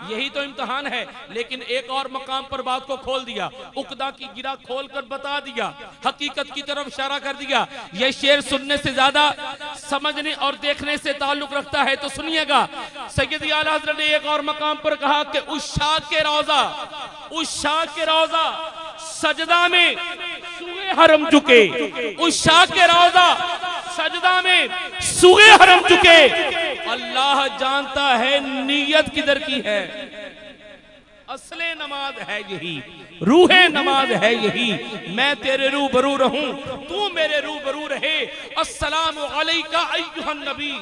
यही तो इम्तिहान है। लेकिन एक और मकाम पर बात को खोल दिया, उकदा की गिरा खोल कर बता दिया, हकीकत की तरफ इशारा कर दिया। यह शेर सुनने से ज्यादा समझने और देखने से ताल्लुक रखता है, तो सुनिएगा। सैयद आला हज़रत ने एक और मकाम पर कहा कि उस शाह के रोजा सजदा में सुए हरम झुके, उस शाह के रोजा सजदा में सुए हरम झुके। अल्लाह जानता है नीयत किधर की है। असले नमाज है यही, रूहे नमाज है यही। मैं तेरे रूबरू रहूं, तू मेरे रूबरू रहे। अस्सलामु अलैका अय्युहन नबी।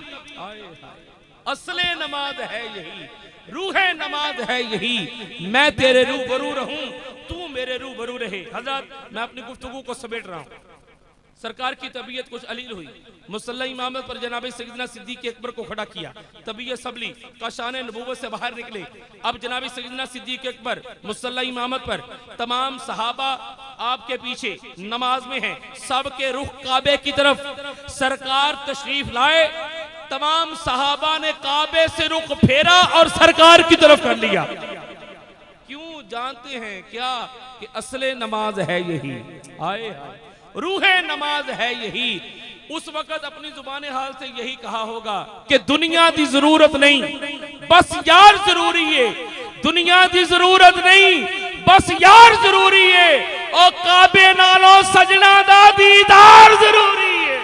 असले नमाज है यही, रूहे नमाज है यही। मैं तेरे रूबरू रहूं, तू मेरे रूबरू रहे। हज़रत, मैं अपनी गुफ्तगू को समेट रहा हूं। सरकार की तबीयत कुछ अलील हुई, मुसल्ला इमामत पर जनाब सैयदना सिद्दीक़ अकबर को खड़ा किया, तबीयत सबली, काशान नबूवत से बाहर निकले। अब जनाब सैयदना सिद्दीक़ अकबर मुसल्ला इमामत पर, तमाम सहाबा आपके पीछे नमाज में हैं, सबके रुख काबे की तरफ। सरकार तशरीफ लाए, तमाम सहाबा ने काबे से रुख फेरा और सरकार की तरफ कर लिया। क्यों जानते हैं क्या? कि असले नमाज है यही, आए रूहे नमाज है यही। उस वक्त अपनी जुबान हाल से यही कहा होगा कि दुनिया की जरूरत नहीं, बस यार जरूरी है। दुनिया की जरूरत नहीं, बस यार जरूरी है। और काबे नालों सजना दा दीदार जरूरी है।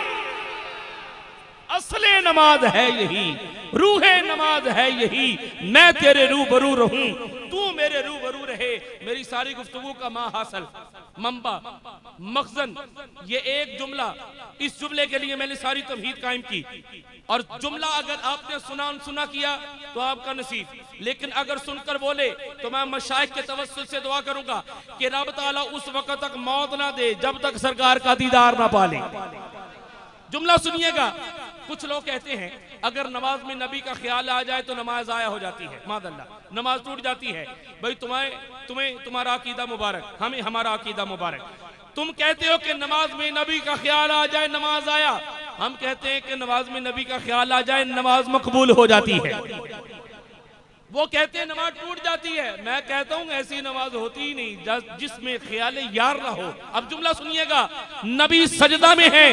असले नमाज है यही, रूहे नमाज है यही। मैं तेरे रूबरू रहूं, तू मेरे रूबरू रहे। मेरी सारी गुफ्तगू का मां हासिल, मंबा, मखजन, ये एक जुमला, इस जुमले के लिए मैंने सारी तमहीद कायम की। और जुमला अगर आपने सुना किया तो आपका नसीब, लेकिन अगर सुनकर बोले तो मैं मशाइख के तवस्सुल से दुआ करूंगा कि रब ताला उस वक्त तक मौत ना दे जब तक सरकार का दीदार ना पाले। जुमला सुनिएगा। कुछ लोग कहते हैं अगर नमाज में नबी का ख्याल आ जाए तो नमाज आया हो जाती है, मादल्ला, नमाज टूट जाती है। भाई तुम्हें तुम्हारा अकीदा मुबारक, हमें हमारा अकीदा मुबारक। तुम कहते हो कि नमाज में नबी का ख्याल आ जाए नमाज आया, हम कहते हैं कि नमाज में नबी का ख्याल आ जाए नमाज मकबूल हो जाती है। वो कहते हैं नमाज टूट जाती है, मैं कहता हूं ऐसी नमाज होती ही नहीं जिसमें ख्याल यार ना हो। अब जुमला सुनिएगा, नबी सजदा में है,